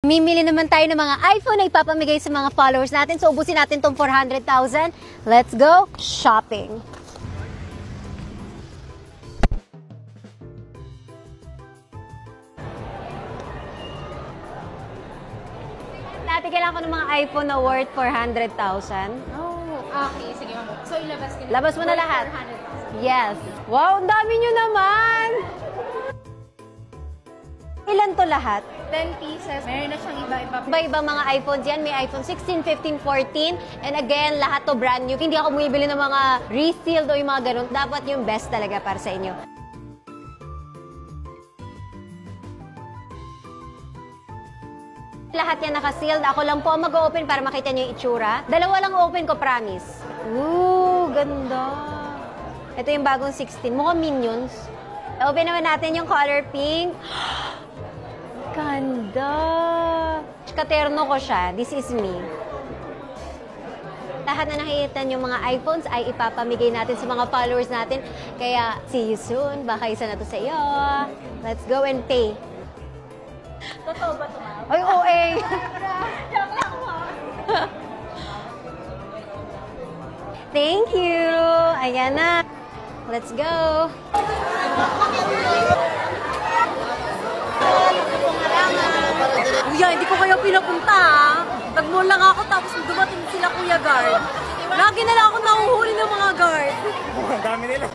Mimili naman tayo ng mga iPhone na ipapamigay sa mga followers natin. So, ubusin natin tong 400,000. Let's go shopping. Dati kailangan ko ng mga iPhone na worth 400,000. Oh, okay. Sige, ma'am. So, ilabas ko na. Labas mo na lahat. 400,000. Yes. Wow, ang dami nyo naman! Ilan to lahat? 10 pieces. Meron na siyang iba-iba. Iba-ibang mga iPhones yan. May iPhone 16, 15, 14. And again, lahat to brand new. Hindi ako bumibili ng mga resealed o yung mga ganun. Dapat yung best talaga para sa inyo. Lahat yan naka-sealed. Ako lang po ang mag-open para makita nyo yung itsura. Dalawa lang open ko, promise. Ooh, ganda. Ito yung bagong 16. Mukhang Minions. Open naman natin yung color pink. Ganda. Katerno ko siya. This is me. Lahat na nakikita yung mga iPhones ay ipapamigay natin sa mga followers natin. Kaya, see you soon. Baka isa na to sa iyo. Let's go and pay. Totoo ba ito, ma'am? Ay, OA. Joke lang po. Thank you. Ayan na. Let's go. Kuya, hindi ko kayo pinapunta, ha? Nag-mall lang ako tapos dumating sila, Kuya Guard. Lagi na lang ako nahuhuli ng mga guard. Ang dami nila.